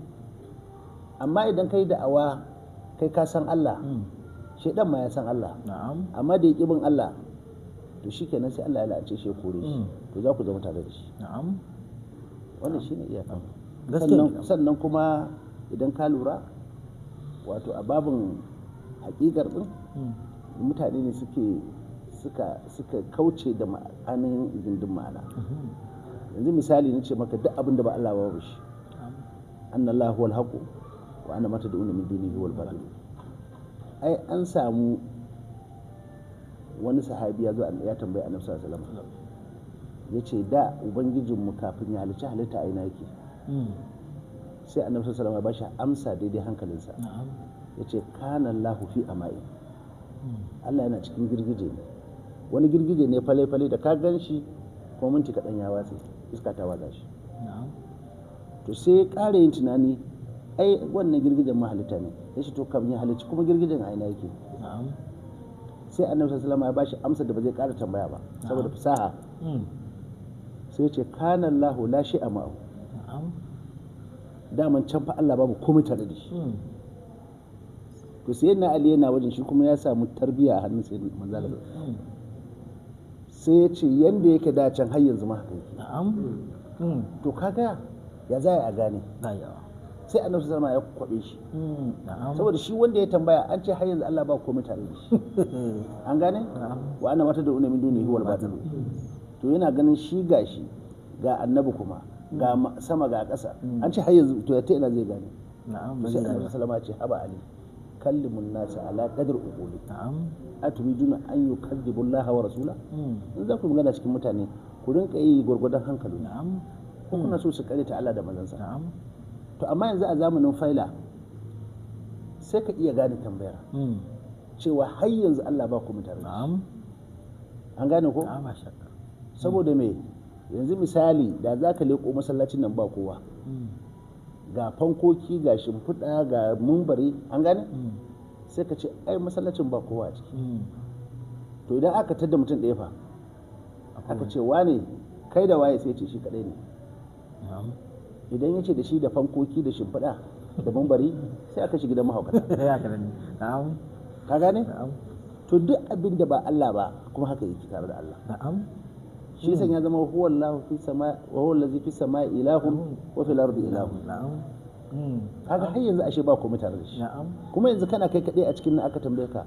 Amma idan kai da'awa kai ka san Allah shaidan ma ya san Allah na'am amma da ya ƙi bin Allah to shi kenan sai Allah ya la'ace shi ya kore shi to za ku zama tare da shi. na'am Wannan shi ne iyaka. gaskiya Sannan kuma idan ka lura wato a babin hakikar din mutane ne suka kauce da ma'anin gindin ma'ana. Yanzu misali na ce maka duk abin da ba Allah ba shi annallahu huwal haqq wa anna ma tad'una min dunihi huwal batil. Ai an samu wani sahabi ya zo ya tambayi annabi sallallahu alaihi wasallam ya ce da ubangijinmu kafin ya halicci halitta a ina yake. Sai annabi sallallahu alaihi wasallam ya bashi amsa daidai hankalinsa. na'am Ya ce kana Allahu fi amai. Allah yana cikin girgije ne. Wani girgije ne fale-fale da ka gan shi kuma minti kaɗan ya watse iska ta watsa shi. na'am To sai ya ƙara yin tunani ai wannan girgijen mahalitta ne. Ya ce to kam ya halicci kuma girgijen a ina yake. na'am Sai annabi sallallahu alaihi wasallam ya bashi amsa da ba zai ƙara tambaya ba saboda fasaha. Sai ya ce kana Allahu la shay'a ma'ahu. na'am Daman can fa Allah babu komai tare da shi. To sai na Ali yana wajen shi kuma ya samu tarbiyya a hannun sai manzala. Sai ya ce yanda yake da can har yanzu ma haka yake. na'am To kaga ya za a gane. yawa Sai annabi sallallahu alaihi wasallam ya kwabe shi. na'am Saboda shi wanda ya tambaya an ce har yanzu Allah ba komai tare da shi. An gane? Wa anna mata da una min dunihi huwal batil. To yana ganin shi gashi ga annabi kuma ga sama ga ƙasa. An ce har yanzu to ya ta ina zai gane. na'am To sai annabi sallallahu alaihi wasallam ya ce haba Ali kallimun nasa ala qadr uquli. na'am Aturiduna an yukadzibu Allah wa rasula. In za ku magana cikin mutane ku rinka yi gwargwadon hankali. na'am Ko kuna so su kare ta Allah da manzansa. na'am To amma yanzu a zamanin faila sai ka iya gane tambayar cewa har yanzu Allah ba ku mutane. na'am An gane ko? na'am ba shakka Saboda me yanzu misali da za ka leko masallacin nan ba kowa ga fankoki ga shimfiɗa ga mumbari an gane sai ka ce ai masallacin ba kowa a ciki. To idan aka tadda mutum ɗaya fa aka ce wane kai da waye sai ce shi kaɗai ne. na'am Idan ya ce da shi da fankoki da shimfiɗa da mumbari sai aka shiga gidan mahaukata. ya karani na'am Ka gane? na'am To duk abin da ba Allah ba kuma haka yake tare da Allah. na'am Shi san ya zama huwa Allahu fi sama wa huwa allazi fi samai ilahun wa fil ardi ilahun. na'am Kaga har yanzu ashe ba komai tare da shi. na'am Kuma yanzu kana kai kadai a cikin nan aka tambaye ka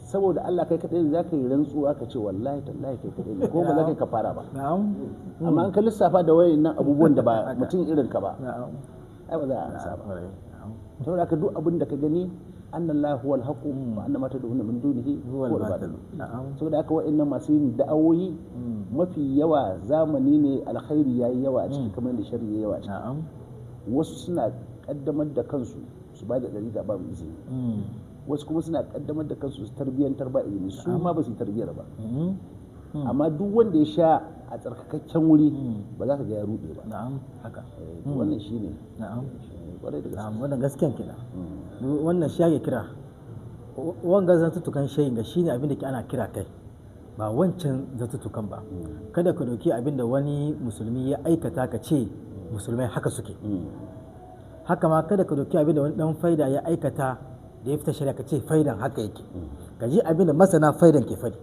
saboda Allah kai kadai za ka yi rantsuwa ka ce wallahi tallahi kai kadai ne ko ba za ka yi kafara ba. na'am Amma an ka lissafa da wayannan abubuwan da ba mutum irin ka ba na'am ai ba za a ansa ba. na'am Saboda ka duk abin da ka gani annallahu huwal haqq wa anna ma tad'una min dunihi huwal huwal batil batil. na'am Saboda haka wayannan masu yin da'awoyi mafi yawa zamani ne alkhairi yayi yawa a cikin kamar da sharri yayi yawa a ciki. na'am Wasu suna kaddamar da kansu su ba da dariƙa ba izini. Wasu kuma suna kaddamar da kansu su tarbiyyantar ba izini su ma ba su yi tarbiyyar ba. Amma duk wanda ya sha a tsarkakakken wuri ba za ka ga ya ruɗe ba. na'am haka Wannan shi ne na'am kwarai da gaske. na'am wannan gaskiyan kenan wannan shi ya kira wanga zantutukan shayin ga shine abin da ke ana kira kai ba wancan zantutukan ba kada ka dauki abin da wani musulmi ya aikata ka ce musulmai haka suke haka ma kada ka dauki abin da wani dan faida ya aikata da ya fita shari'a ka ce faidan haka yake ka ji abin da masana faidan ke fadi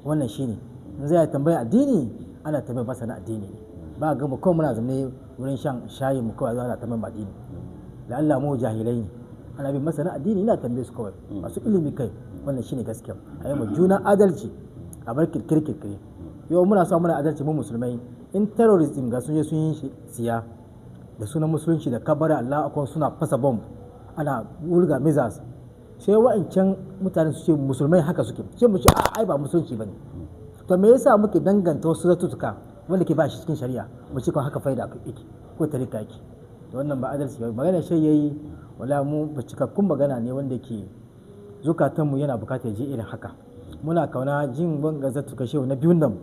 wannan shine in zai tambaya addini ana tambaya masana addini ne ba ga mu kawai muna zaune wurin shan shayi mu kawai ana tambaya addini la Allah mu jahilai ne ana bin masana addini ina tambaye su kawai masu ilimi kai wannan shine gaskiya a yi mu juna adalci a bar kirkire yau muna so muna adalci mu musulmai in terrorism ga sun je sun yi siya da sunan musulunci da kabara Allah akwai suna fasa bom ana wurga mizas sai wa'ancan mutane su ce musulmai haka suke ce mu ce ai ba musulunci bane to me yasa muke danganta wasu zatutuka wanda ke ba shi cikin shari'a mu ce ko haka faida yake ko tarika yake to wannan ba adalci ba magana shi yayi wala mu ba cikakkun magana ne wanda ke zukatanmu yana bukatar je irin haka muna kauna jin wanga zatuka shehu na biyun nan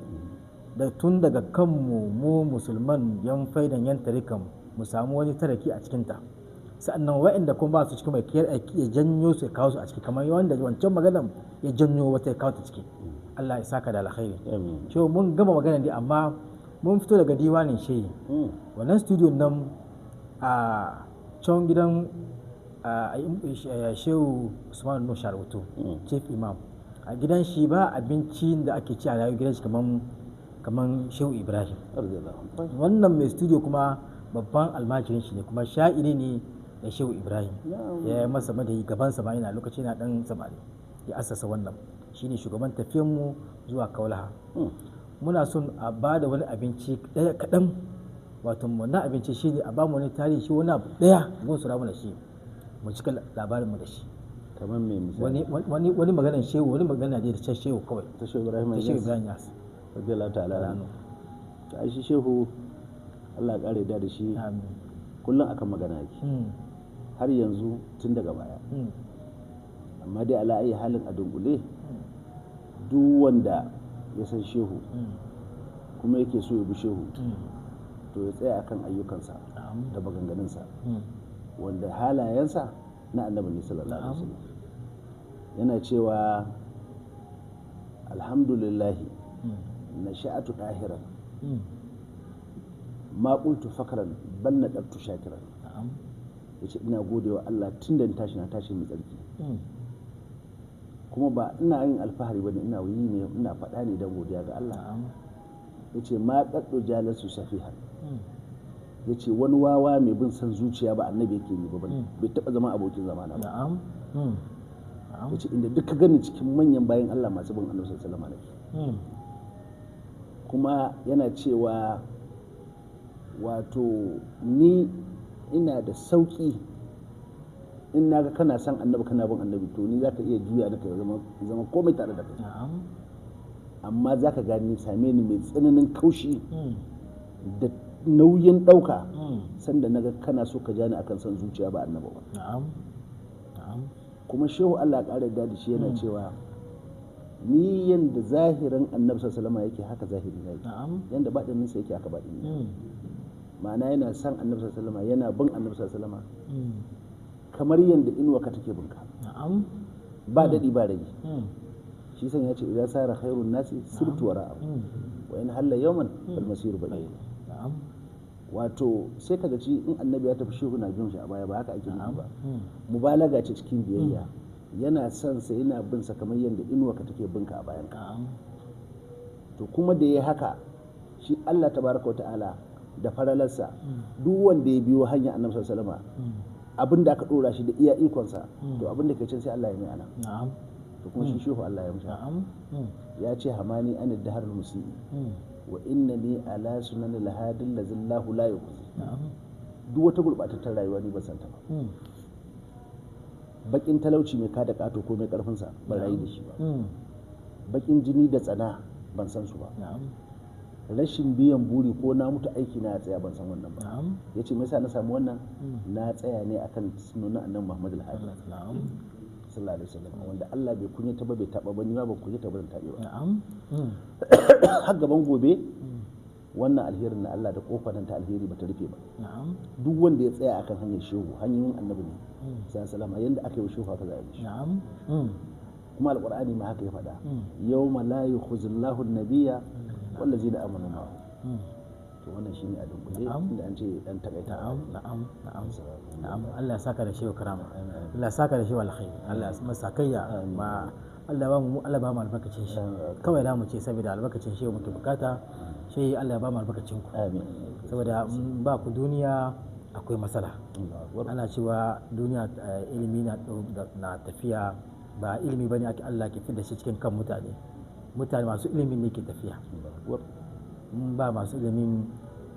da tun daga kanmu mu musulman yan faidan yan tarikan mu samu wani taraki a cikinta sa'annan wa'anda kuma ba su cikin mai kiyar aiki ya janyo su ya kawo su a ciki kamar wanda wancan maganan ya janyo wata ya kawo ta ciki Allah ya saka da alkhairi shehu mun gama magana ne amma mun fito daga diwanin shehi wannan studio nan a can gidan shehu Usman Nuhu Sharutu chief imam a gidan shi ba abinci da ake ci a rayuwar gidan shi kaman shehu Ibrahim wannan mai studio kuma babban almajirin shi ne kuma sha'iri ne da shehu Ibrahim ya yi masa madayi gabansa ma yana lokaci na dan samari ya asasa wannan shine shugaban tafiyan mu zuwa Kaulaha muna son a ba da wani abinci ɗaya kaɗan wato wannan abinci shine a ba mu wani tarihi shi wani abu ɗaya gun su ramu da shi mu cika labarin mu da shi kamar me misali wani maganar shehu wani magana da ta shehu kawai ta shehu Ibrahim ta shehu Ibrahim Yas radiyallahu ta'ala anhu ta shi shehu Allah ya kare da shi kullum akan magana yake har yanzu tun daga baya amma dai ala ayi halin a dunkule duk wanda ya san shehu kuma yake so ya bi shehu to ya tsaya akan ayyukansa da maganganunsa wanda halayensa na annabi sallallahu alaihi wasallam yana cewa alhamdulillah na sha'atu dahiran ma qultu fakran bal nadabtu shakiran yace ina godewa Allah tun da tashi na tashi mai tsarki kuma ba ina yin alfahari bane ina yi ne ina faɗa ne dan godiya ga Allah yace ma qaddu jalasu safihan yace wani wawa mai bin san zuciya ba annabi yake yi ba bai taba zama abokin zamana ba yace inda duka gani cikin manyan bayan Allah masu bin annabi sallallahu alaihi wasallam kuma yana cewa wato ni ina da sauki in naga kana san annabi kana bin annabi to ni zaka iya juya da kai zama komai tare da kai amma zaka gani same ni mai tsananin kaushi da nauyin ɗauka sanda naga kana so ka jani akan san zuciya ba annabi ba kuma shehu Allah ya ƙara da shi yana cewa ni yanda zahirin annabi sallallahu alaihi yake haka zahiri na yake yanda baɗinin sa yake haka baɗinin ma'ana yana san annabi sallallahu alaihi yana bin annabi sallallahu alaihi kamar yanda inuwa ka take binka ba daɗi ba rage shi san ya ce idan sara khairun nasi sirtu wara'a wa in halla yawman fal masiru ba'id wato sai ka ci in annabi ya tafi shehu na bin shi a baya ba haka ake nufi ba mubalaga ce cikin biyayya yana son sa yana bin sa kamar yadda inuwa ka take bin ka a bayan ka to kuma da yayi haka shi Allah tabaraka wa ta'ala da faralarsa duk wanda ya biyo hanyar annabi sallallahu alaihi wasallam abinda aka dora shi da iya ikon sa to abinda ke cin sai Allah ya mai ana to kuma shi shehu Allah ya mushi ya ce hamani an dahar musii wa innani ala sunan al-hadil lazillahu la yuqzi duk wata gurbatattar rayuwa ni ban san ta ba bakin talauci mai kada kato ko mai karfin sa ban rayu da shi ba bakin jini da tsana ban san su ba rashin biyan buri ko na mutu aiki na tsaya ban san wannan ba yace me yasa na samu wannan na tsaya ne akan sunan annabi Muhammad al-Hadi sallallahu alaihi wasallam wanda Allah bai kunyata ba bai taba ba ni ma ban kunyata ba ban tabe ba har gaban gobe wannan alherin na Allah da kofar nan ta alheri bata rufe ba duk wanda ya tsaya akan hanyar shehu hanyoyin annabi ne sallallahu alaihi wasallam yanda aka yi shehu haka za a yi shi kuma alqur'ani ma haka ya faɗa yawma la yukhzillahu an-nabiyya wallazina amanu ma to wannan shine a dunkule inda an ce dan takaita na'am Allah ya saka da shehu karama Allah ya saka da shehu alkhairi Allah ya masa sakayya ma Allah ba mu albarkacin shi kawai da mu ce saboda albarkacin shehu muke bukata shi Allah ya ba mu albarkacin ku amin saboda ba ku duniya akwai matsala ana cewa duniya ilimi na tafiya ba ilimi bane ake Allah ke fidda shi cikin kan mutane masu ilimin ne ke tafiya ba masu ilimin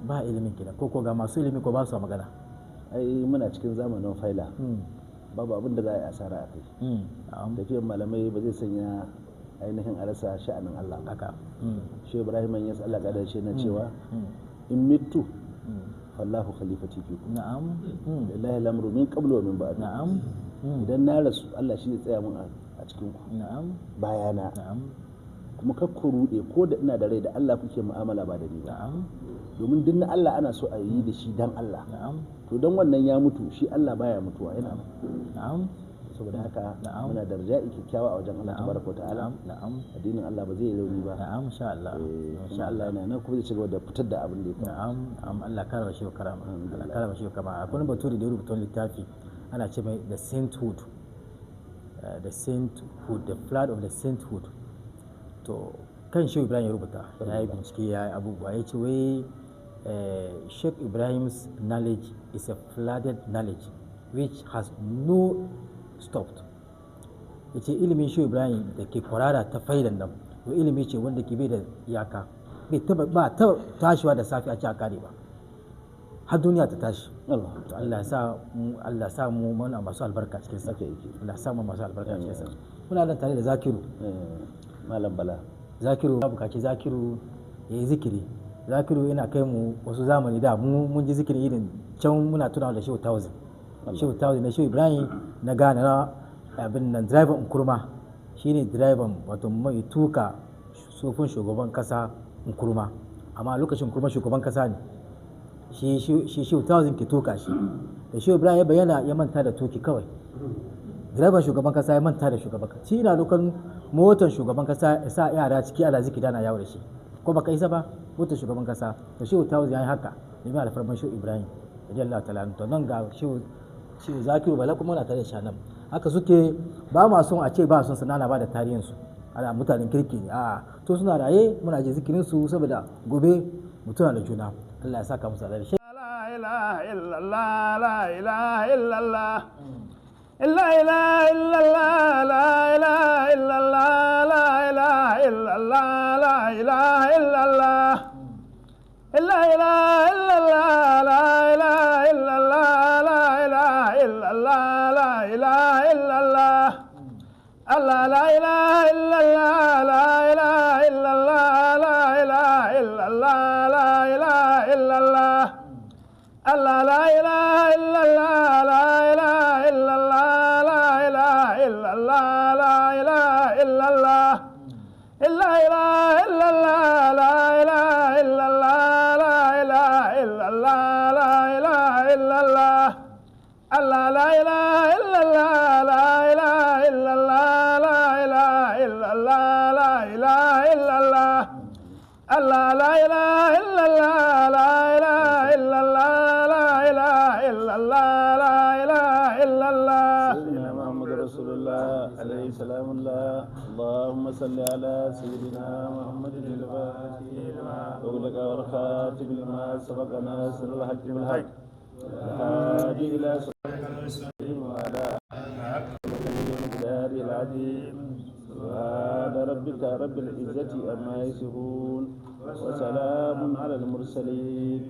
ba ilimin kenan ko ga masu ilimi ko ba su magana. ai muna cikin zamanin faila babu abin da za a yi asara a kai tafiyar malamai ba zai sanya ainihin a rasa sha'anin Allah haka shi Ibrahim ya Allah ga dace na cewa in mitu fallahu khalifati fikum na'am lillahi al-amru min qablu wa min ba'd na'am idan na rasu Allah shi zai tsaya mun a cikin ku na'am bayana na'am kuma kakku rude ko da ina da rai da Allah kuke mu'amala ba da ni ba na'am domin duk na Allah ana so a yi da shi dan Allah na'am to dan wannan ya mutu shi Allah baya mutuwa yana na'am saboda haka Na'am. muna da raja'i kyakkyawa a wajen Allah tabaraka ta'ala na'am addinin Allah ba zai rauni ba na'am insha Allah insha Allah yana nan kuma zai ci gaba da fitar da abin da ya kawo na'am Allah karama shi karama Allah karama shi karama akwai baturi da ya rubuta wani littafi ana ce mai the sainthood the flood of the sainthood to kan shi Ibrahim ya rubuta ya yi bincike ya yi abubuwa ya ce wai Sheikh Ibrahim's knowledge is a flooded knowledge which has no stopped. Ya ce ilimin shi Ibrahim da ke kwarara ta faidan nan to ilimi ce wanda ke bai da iyaka ba ta tashiwa da safi a ci a kare ba har duniya ta tashi. Allah To Allah ya sa mu mana masu albarka cikin sa. haka yake Allah ya sa mu masu albarka cikin sa. Muna nan tare da Zakiru. malam bala Zakiru ya bukaci Zakiru ya yi zikiri. Zakiru yana kai mu wasu zamani da mun ji zikiri irin can muna tunawa da Shehu Tauzi. Shehu Tauzi na Shehu Ibrahim na gane na abin nan direban Nkuruma shine direban wato mai tuka sofin shugaban kasa Nkuruma amma lokacin Nkuruma shugaban kasa ne shi Shehu Tauzi ke tuka shi da Shehu Ibrahim ya bayyana ya manta da tuki kawai direban shugaban kasa ya manta da shugaban kasa shi na lokacin motar shugaban kasa ya sa yara ciki ala ziki dana yawo da shi ko baka isa ba motar shugaban kasa to Shehu Tauzi ya yi haka ne mai alfarman Shehu Ibrahim radiyallahu ta'ala to nan ga Shehu Zakiru Bala kuma na tare da shanan haka suke ba ma son a ce ba son sanana ba da tarihin su ana mutanen kirki ne a to suna raye muna ji zikirin su saboda gobe mutuna da juna Allah ya saka musu alheri La ilaha illallah, la ilaha illallah. La ilaha illallah, la ilaha illallah, la ilaha illallah, la ilaha illallah. La ilaha illallah, la ilaha illallah, la ilaha illallah, la ilaha illallah. Allah la ilaha illallah, la ilaha illallah, la ilaha illallah, la ilaha illallah. Allah la ilaha illallah, la ilaha illallah, la ilaha illallah, la ilaha illallah. La ilaha illallah, la ilaha illallah, la ilaha illallah, la ilaha illallah. Allah la ilaha illallah, la ilaha illallah, la ilaha illallah, la ilaha illallah. Allah la ilaha illallah, la ilaha illallah, la ilaha illallah, la ilaha illallah. سيدنا محمد رسول الله عليه سلام الله اللهم صل على سيدنا محمد الفاتح لما أغلق والخاتم لما سبق ناصر الحق بالحق الهادي إلى صراط المستقيم وعلى آله العظيم سبحان ربك رب العزة عما يصفون وسلام على المرسلين